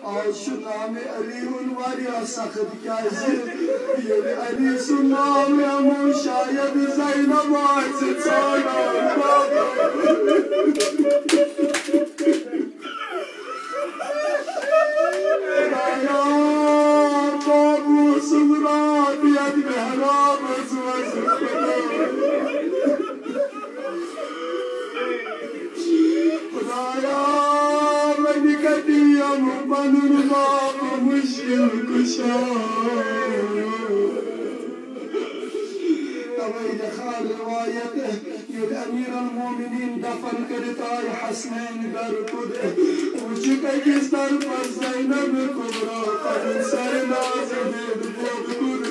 आशु नाम अली वारिया सख्त क्या ये अली सुनाम हम शायद ज़ैनब से साना बाबू सुमरा बियद मेहराब खुदाया मैंने कटिया बनूं बाप मुश्किल कुशा रवायत अमीर المؤمنين दफन करताय हसनैन दर खुद उचके किस दर पर ज़ैनब कुबरा पर सरनाज़ में बहुत खुद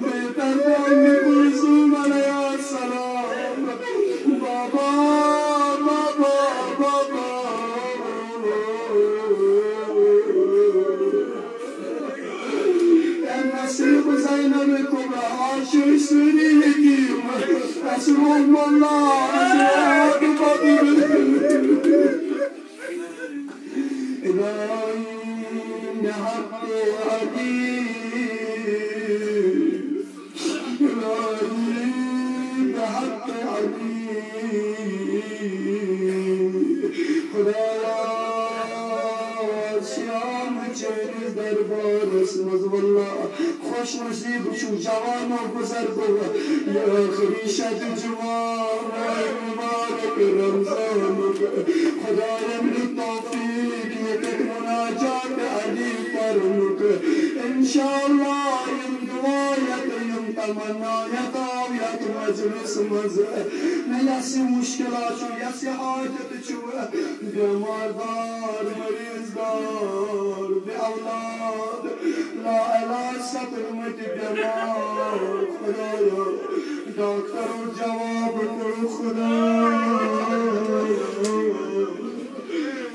बेहतर बोलने कुलसूम अलैहिस्सलाम बाबा बाबा बाबा नसीब ज़ैनब कुबरा आशिक़ सुनी की أسرهم الله أسرهم بفضل إلهي حق علي إلهي بحق علي خدايا श्याम चेहरे दरबार والله خوش नसीब शु जवानों बुजुर्ग ये आखिरी शब जवान मुबारक रमजान खुदाया मेरी तौफीक ये तक मुनाजात अली पर इंशाअल्लाह यम दुआयत यम तमन्नायत आवयत मजलिस मज न यसी मुश्किलात यसी हाजत छु बीमारदार मरीजदार बे औलाद ला इलाज सब्र मत बीमार खुदाया डॉक्टर जवाब करो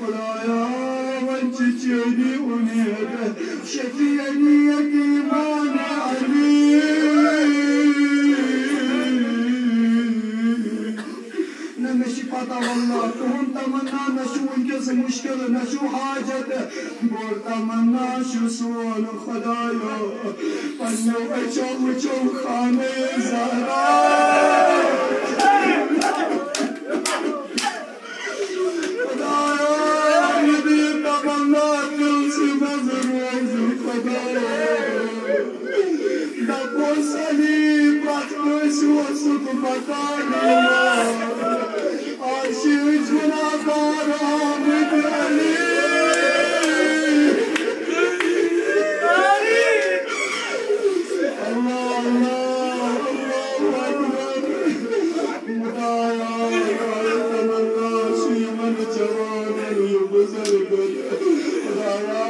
खुदाया वंची चेदी उन्हें शफीअनी यकीमान अली नशी पता वल्लाह तुम तमन्ना नशु उनके मुश्किल नशु हाजत बोल तमन्ना शु सोल खुदाया पन्नो बचो मुचो खाने ज़हरा खुदाया ये तमन्ना दिल से नजर वजू खुदाया दबो सली बातों से वसुत बताना आशिक़ गुनाहगार आमिद अली अल्लाह अल्लाह अल्लाह अकबर खुदाया तमन्ना श्रीमन जवान ये बुजुर्ग खुदाया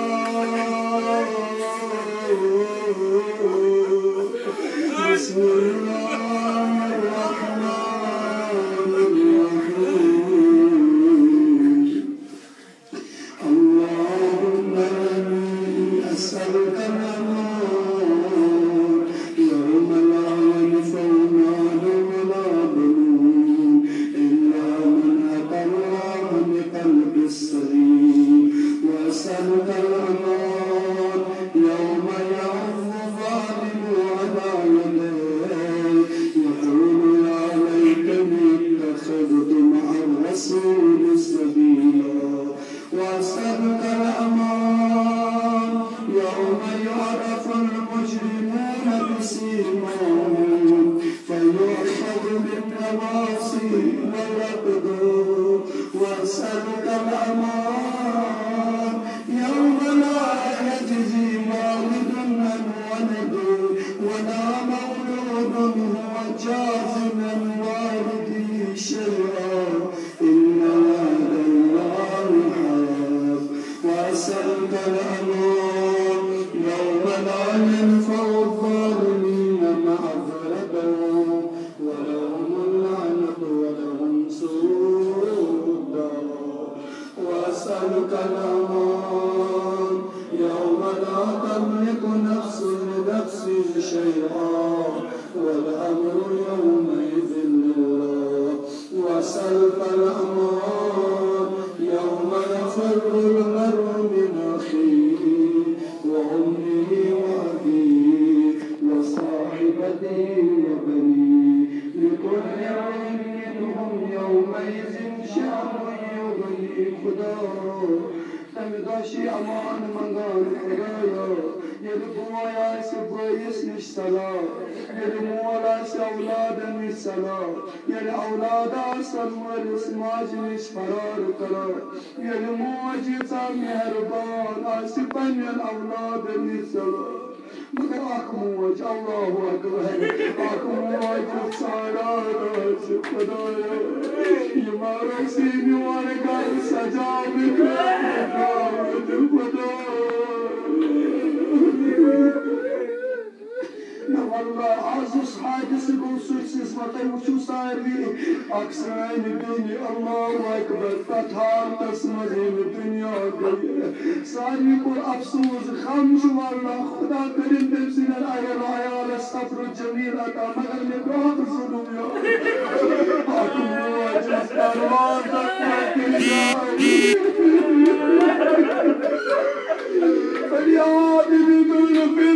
बिस्मिल्लाह وسلف الأمان يوم يفر المرء तम दोशी अमान मंगान खुदाया ये बुआ से बोइस निसला ये मोला से औलाद निसला ये औलादा सलमर समाज निस्फरार करो ये मोजिज़ा मेहरबान आसिफन औलाद निसला मगर आखमोज अल्लाहु अकबर आखमोज सारा राज खुदाया ये मारो सीनी वाले का सजा والله عزوز حادث قوسوس اسمتي وشوساري أكسرين بيني الله أكبر فتحان تسمزين الدنيا ساري كل أفسوس خمس والله خدا كريم تبسين العيال الصبر الجميل أتا مغر نبرات الظلم يا أكم واجز درواتك فليعاد بدون في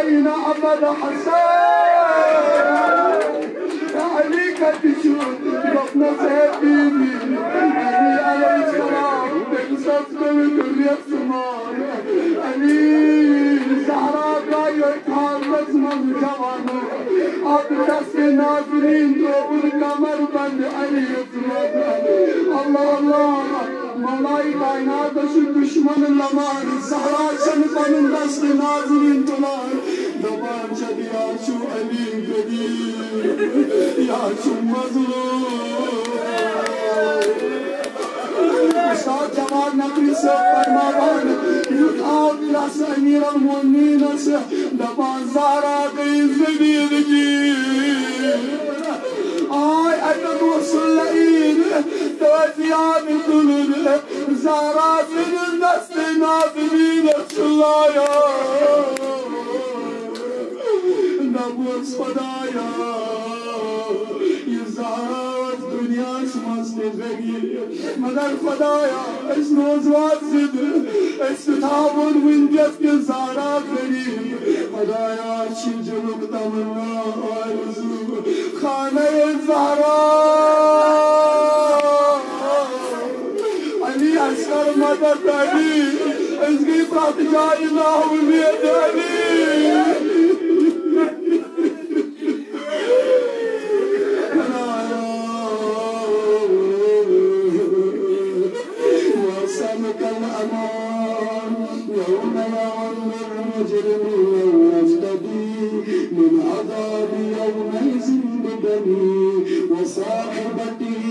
أين أبد حسين عليك تشوف ربنا سيدي علي عليه السلام بقصص بكل السماء علي زهراء قاية حافظ من جوانه أبدس ناظرين طول القمر بند علي السلام الله الله مولای کائنات شو دشمن لمان زهرا شمسان دست ناظرین تلار دبان شد یا شو علی قدیر یا شو مظلوم استاد جمال نقوی سے فرماوان یوت آو دلاس امیر المؤمنین سے دبان زهرا گئی زمین آي أنا وصل لئين توزيان القلوب زهرات الناس ناظرين الصلايا نبوس خدايا يزهرات دنيا شمس تغير مدر خدايا اسنوز واتزد استتابون وينجت كزهرات غريب خدايا شنجلوك تمنا آرزو خانه الزهراء علي أشكر مدد علي ازقي براتجاي الله وميد علي واسألك الأمان يوم يعم المجرم يفتدي من عذاب يومئذ بدني وصاحبته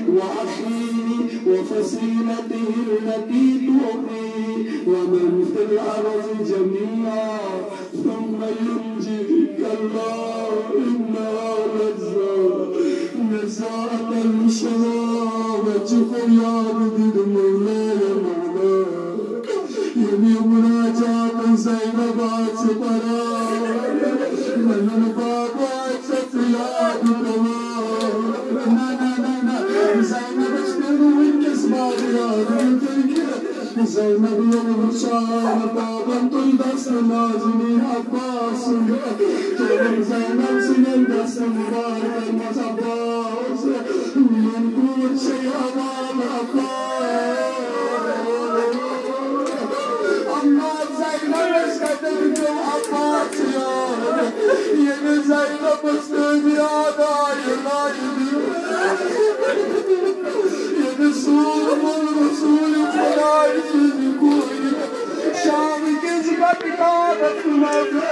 وأخيه وفصيلته التي تؤوي ومن في الأرض جميعا ثم ينجيك الله إنها نزاعة الشهوة فليعبد المولى مولاي يبي مناجاة زينب سقراء من البابات ستياد كمان نا زينب اشتر وانكس بارياد زينب يوم شان بابا تلدس نازنين عباس تولم زينب سنين دس مبارك المصباس من كل شيء أمام عباس أما زينب اشتر جو عباس يا زينب استودي عداي يا رسول الرسول فلاي شام كذبة بكابة مدى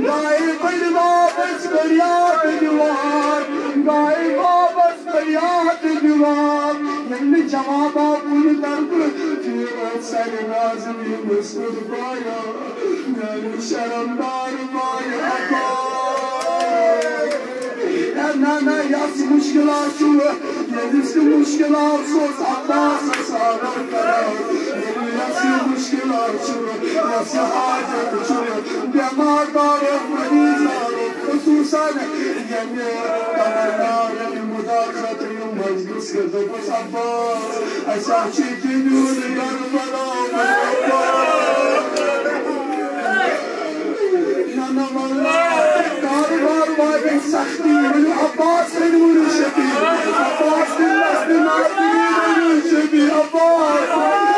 غايب البابس برياد دوار غايب بابس برياد دوار من جوابا كل درب في رسل نازم يمسر بايا من شرمدار بايا أباي أنا ياس مشكلة شو يدس मुश्किल अफसोस अब्बास सारा करा यसी मुश्किल यसी हाजत बेमार बारो मरीज बारो खुसूसन यमे तमन्ना मुदाखलत मजलिस के दोस्त अब्बास ऐसा चीज़ करबला ना वल्लाह कारोबार वाले सख्ती अब्बास ने शबी अब्बास ने शबी अब्बास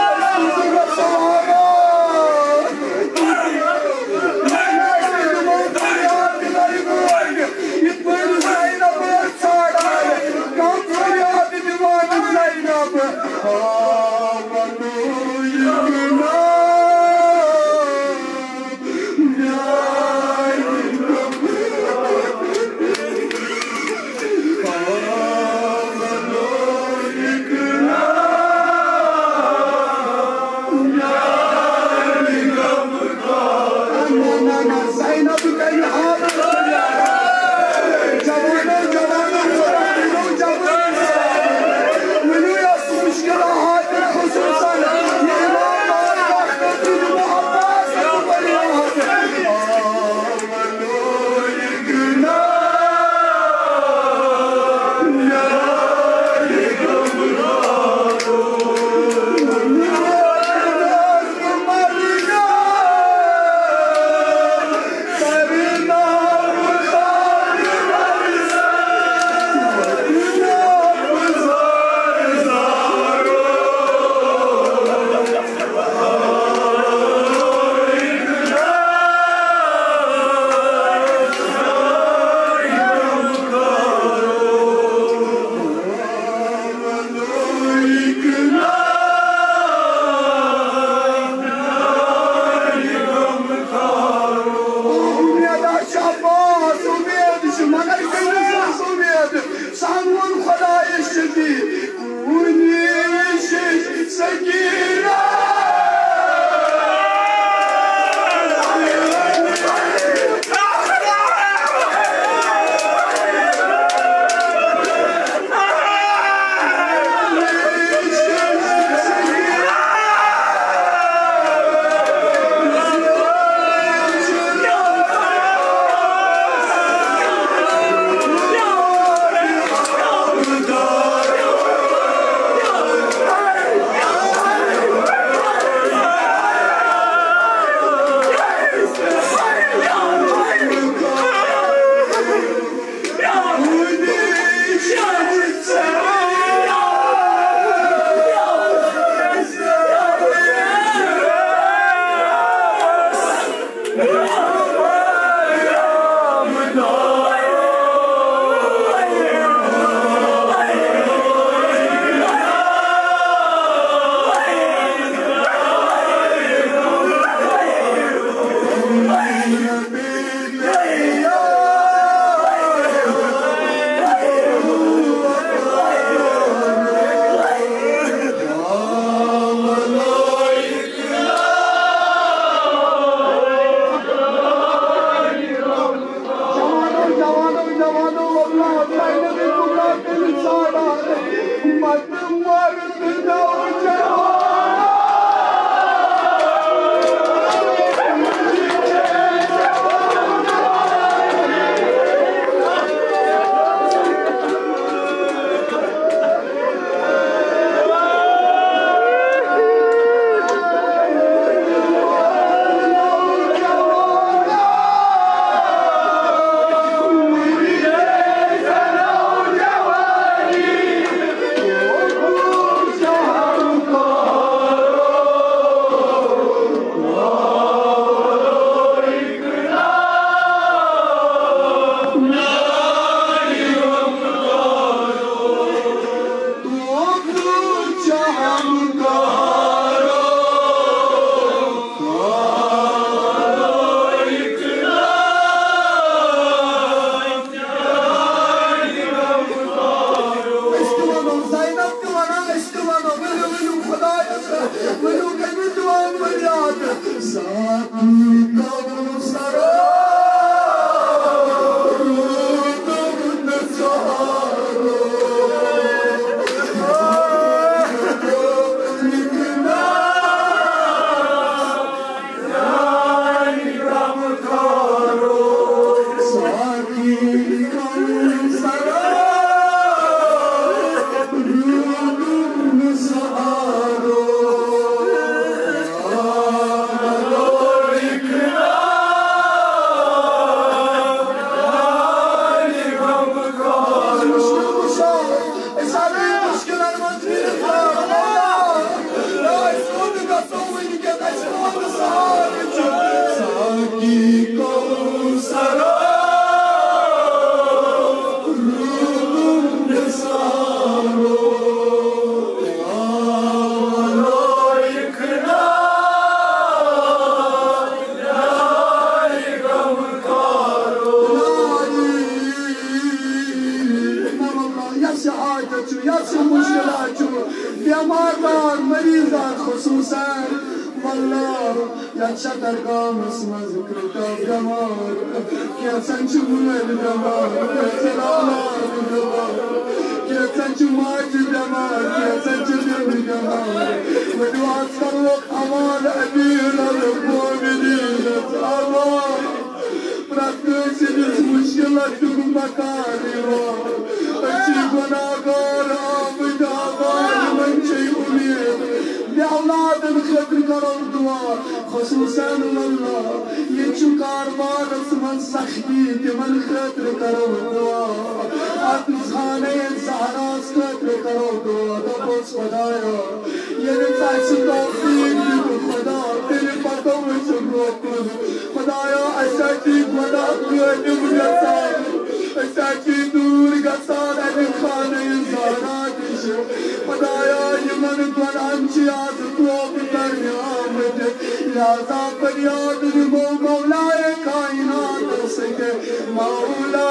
बेमार मरीजात खुसूसन वल्लाह या शतरगाम मज कृता बेमार कैसन मल बेमार कैसन औलाद बेमार कैसन माज बेमार कैसन दिल बेमार वदुआत करो अमान अमीर al-मुमिनीन अल्लाह प्रत्येक मुश्किल मकान अच्छी गुनाहगार आमद आबाद मंशे उम्मीद औलादन खतर करो दुआ खुसूसन अल्लाह ये कारबार मन सख्ती तिमन खतर करो दुआ खाने ज़हरास खतर करो दुआ दपोस खुदाया ये तौफीक दे खुदा तेरे पतों में रोकन खुदाया ऐसा की खुदा निम गसान ऐसा की दूर गसान अन खाने ज़हरा दिश खुदाया यमन पर अंशियात तोब करने आमद यादा फरियाद निमो मौलाए कायनात सके मौला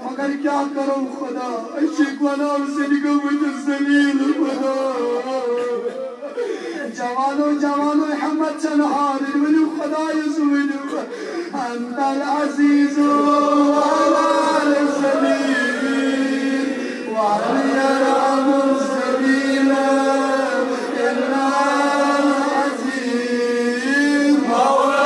मगर क्या करो खुदा अशिक बनाओ जिंदगी मुझे जलील खुदा जवानो जवानो अहमद चनहार वनु खुदा यसुनु अंतल अजीज अल सलील व अलयरहम सलील इन्ना अजीज मौला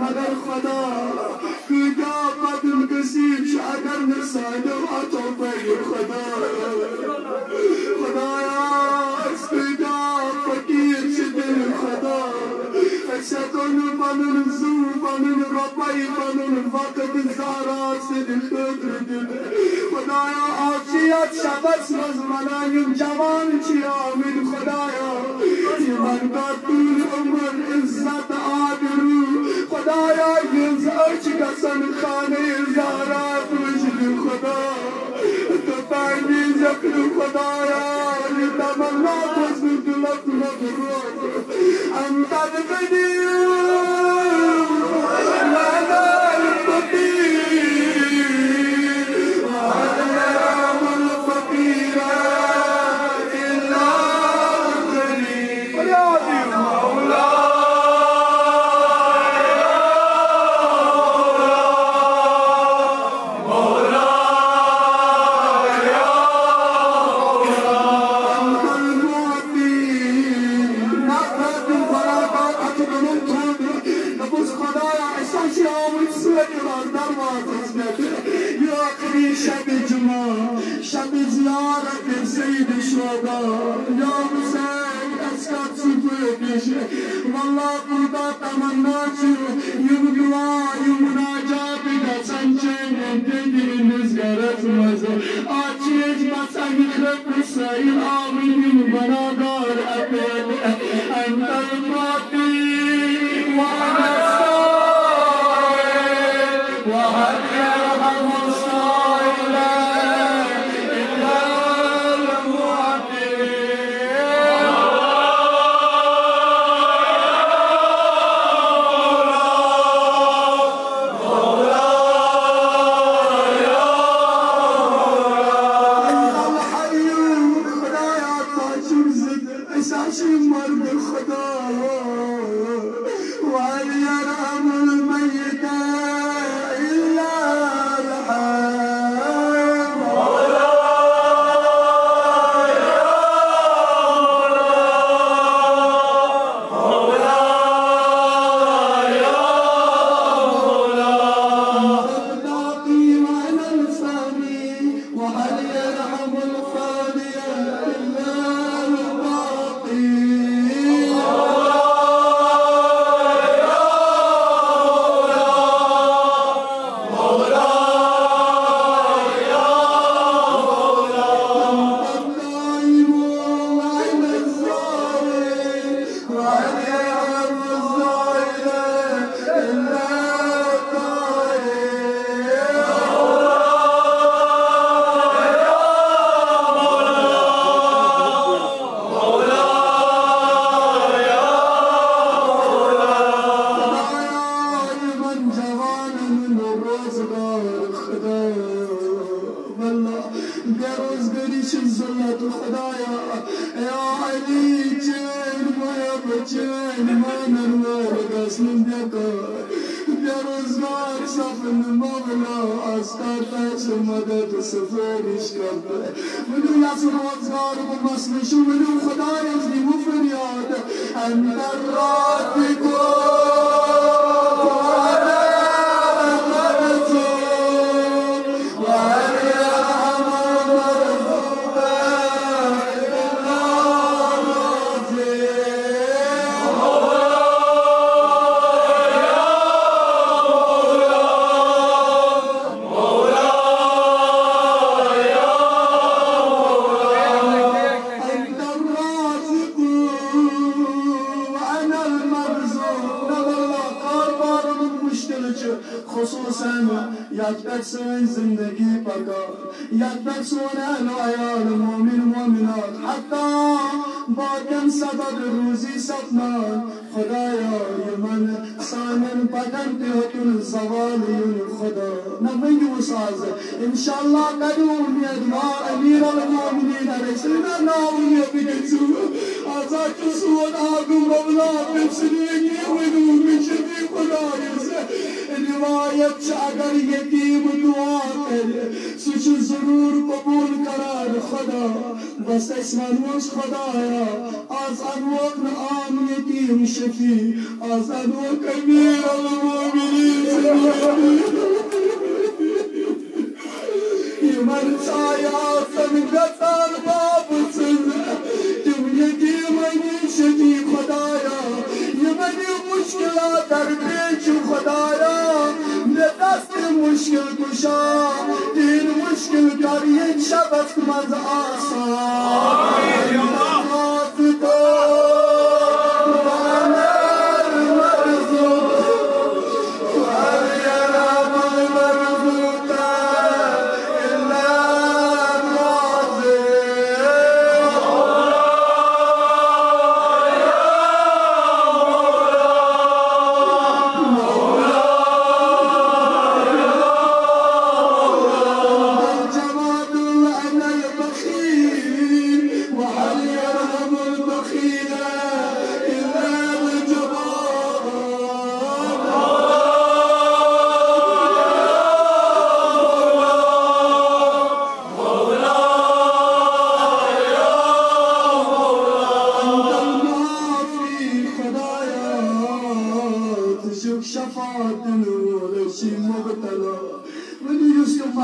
मगर खुदा खुदा बदल गसीब शागर नसादो अतो पर खुदा खुदाया खुदा फकीर शिदर खुदा अशतन बनन जू बनन रबाई बनन वक्त ज़हरा सिदिल खुदा खुदाया आफियत शबस मज़मनायम जवान छिया मिन खुदाया इमान का तूल उम्र इज्जत आबरू खुदाया गिल्स अर्च गसन खाने ज़हरा तुझ खुदा तो पानी जख्र खुदाया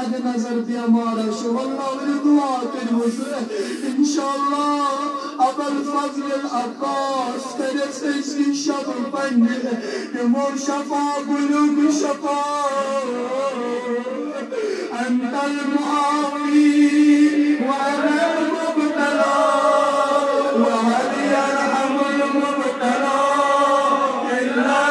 मद नजर पे हमारा शुवल्ला मेरी दुआ कर मुझे इंशाअल्लाह अबल फजल अब्बास करे इसकी शब बने यमोर शफा बुलुग शफा अंतल मुआवी वअना मुबतला वहल यरहमुल मुबतला इल्ला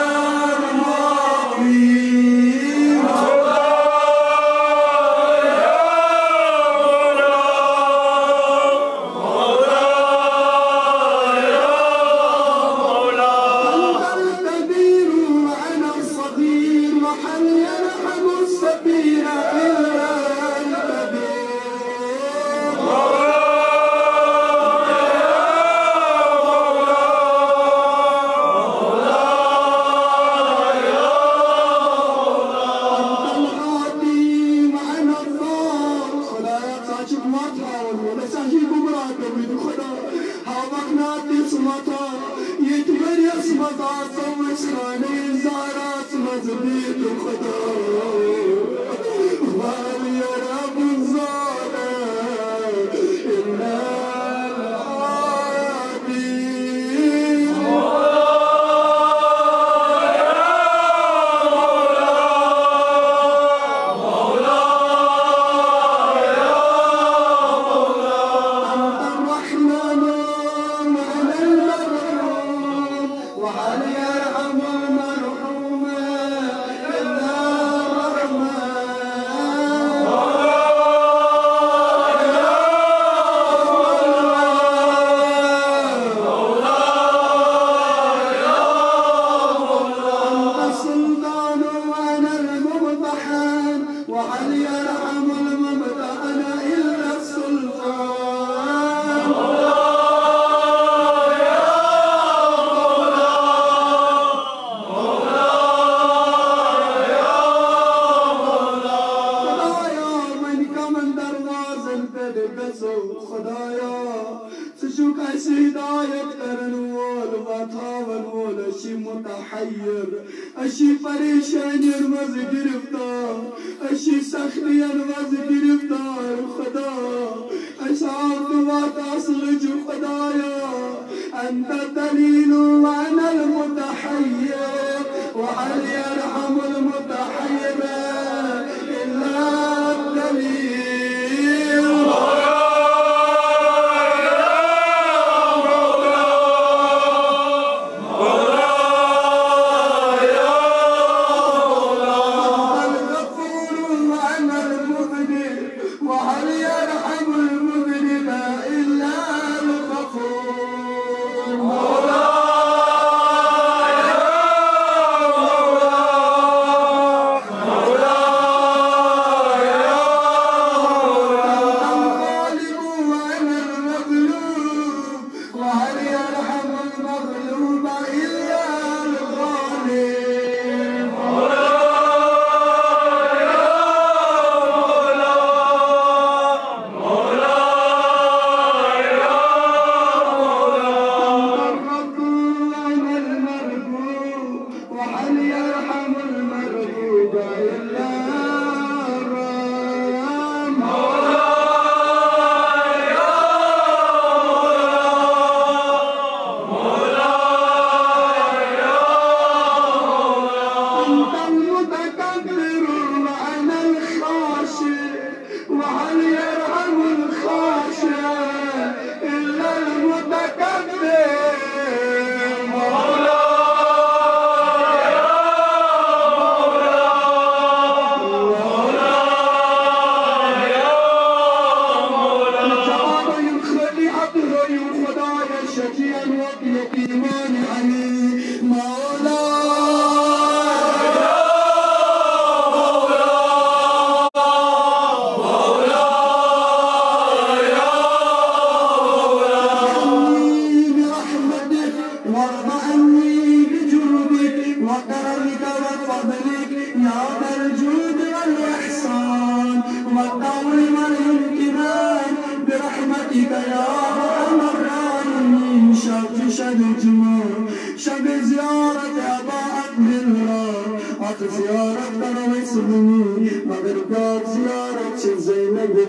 زيارة ترى ويسمني مغرب زيارة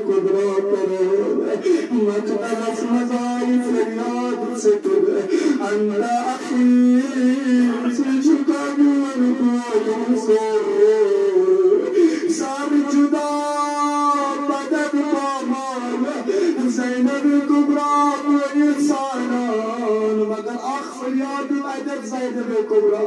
कुबरा करो मजलस मजाई फरियाद से तुर अंदा अखीर से झुका मन को तुमसे सब जुदा बदद पामान ज़ैनब कुबरा इंसानान मगर आख फरियाद अदब ज़ैनब कुबरा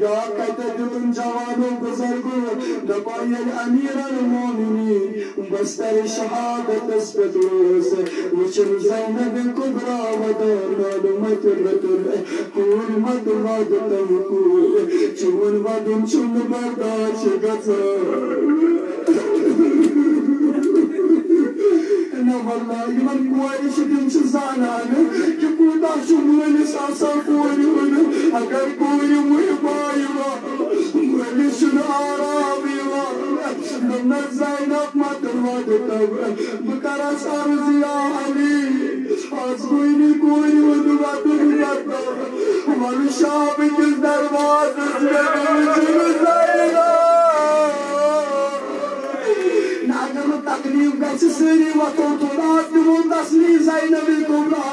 या कहते तुम जवानों बुजुर्गों दबाया अमीर अल-मोमिनीन बस्तर शहादत अस्पतोस मुझे ज़ैनब कुबरा वदान मत रतुल कूल मत वादतम कूल चुन वदुम चुन बर्दाश गज़र ना वल्ला यमन कोई शिकन जानान कि कोता शुमल सासा कोई अगर कोई मुहबाई मुझे सुनाराबी न ज़ैनब मत वादतम बकरा सरजिया अली आज कोई वदुवातुल करता वल शाब के दरवाज़े तकलीफ गई सारी वतों तो रात दिमो तस्ली ज़ैनब कुबरा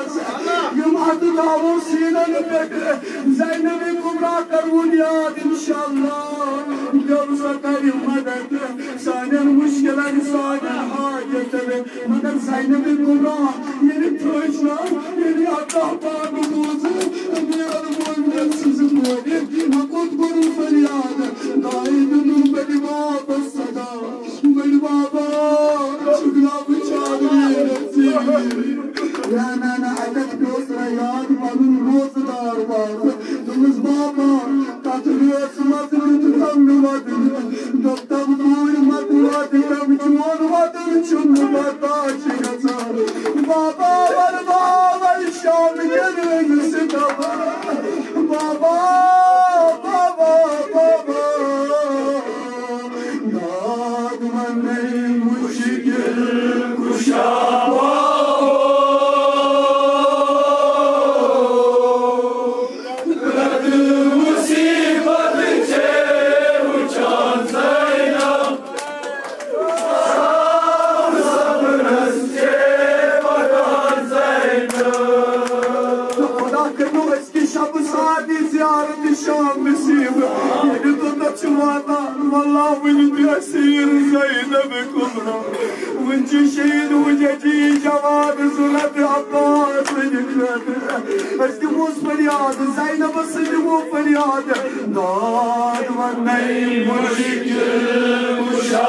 यम हद दावो सीनन पे ज़ैनब कुबरा करवुन याद इंशाअल्लाह यम सकर मदद सानन मुश्किलन सानन हाजत मगर ज़ैनब कुबरा ये थोचना ये अल्लाह पाक दूज मेरा मोहम्मद सुजुकोनी मकुत गुरु फरियाद दाइद नु बड़ी बात सदा बड़ी बाबा शुक्ला बिचारी ना अटक दोसरा याद पनुन रोजदार बात तुमस बाबा कतरेस मत तुम मत दब दूर मत मत तब चोर मत चुन बर्दाश गज़र बाबा वरदा वल शाम के से बाबा बाबा बाबा दाद मन मुश्किल कुशा ज़ैनब कुबरा वंची शहीद वजजी जवान सुनत अब्बास निकलत अस्दिमोस फरियाद ज़ैनब सदिमो फरियाद दाद वनई मुश्किल कुशा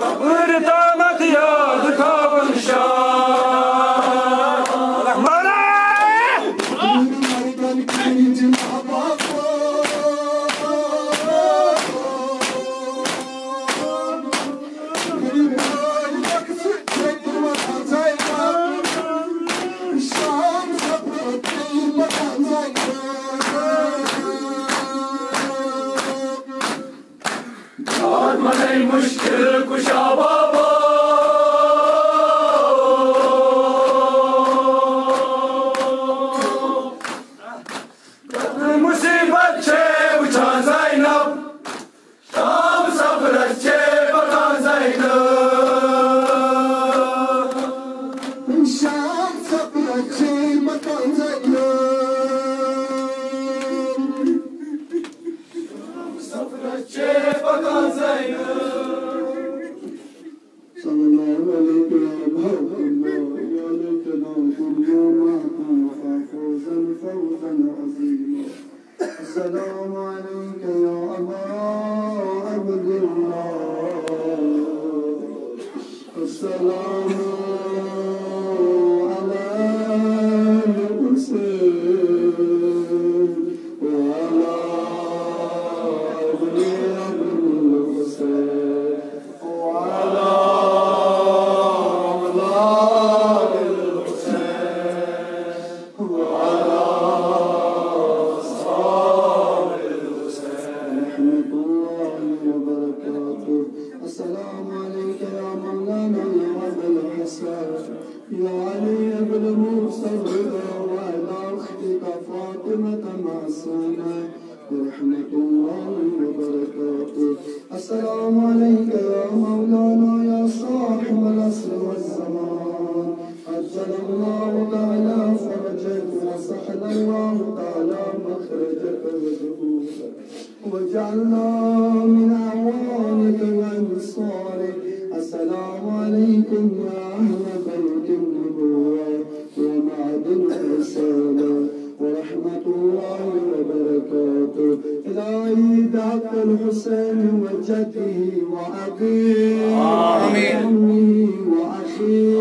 قبر طامت ياد كابن شاه مولا المشكل كشبابا المصيبة شيء وكان زينب شام سفرت شيء وكان زينب شام سفرت شيء وكان زينب سفرت شيء وكان زينب السلام عليك يا أبا عبد الله السلام على الحسين وعلى أبي الحسين وعلى أولاد الحسين وعلى السلام عليك يا مولانا يا أبا الحسن يا علي بن موسى الرضا وعلى أختك فاطمة معصومة ورحمة الله وبركاته. السلام عليك يا مولانا يا صاحب العصر والزمان عجل الله تعالى فرجك وسهل الله تعالى مخرجك ودخولك وجعلنا من أعوانك وأنصارك. السلام عليكم يا أهل بيت النبوة ومعدن الرسالة ورحمة الله وبركاته. إلهي دعك الحسين وجده وأبيه وأمه وأخيه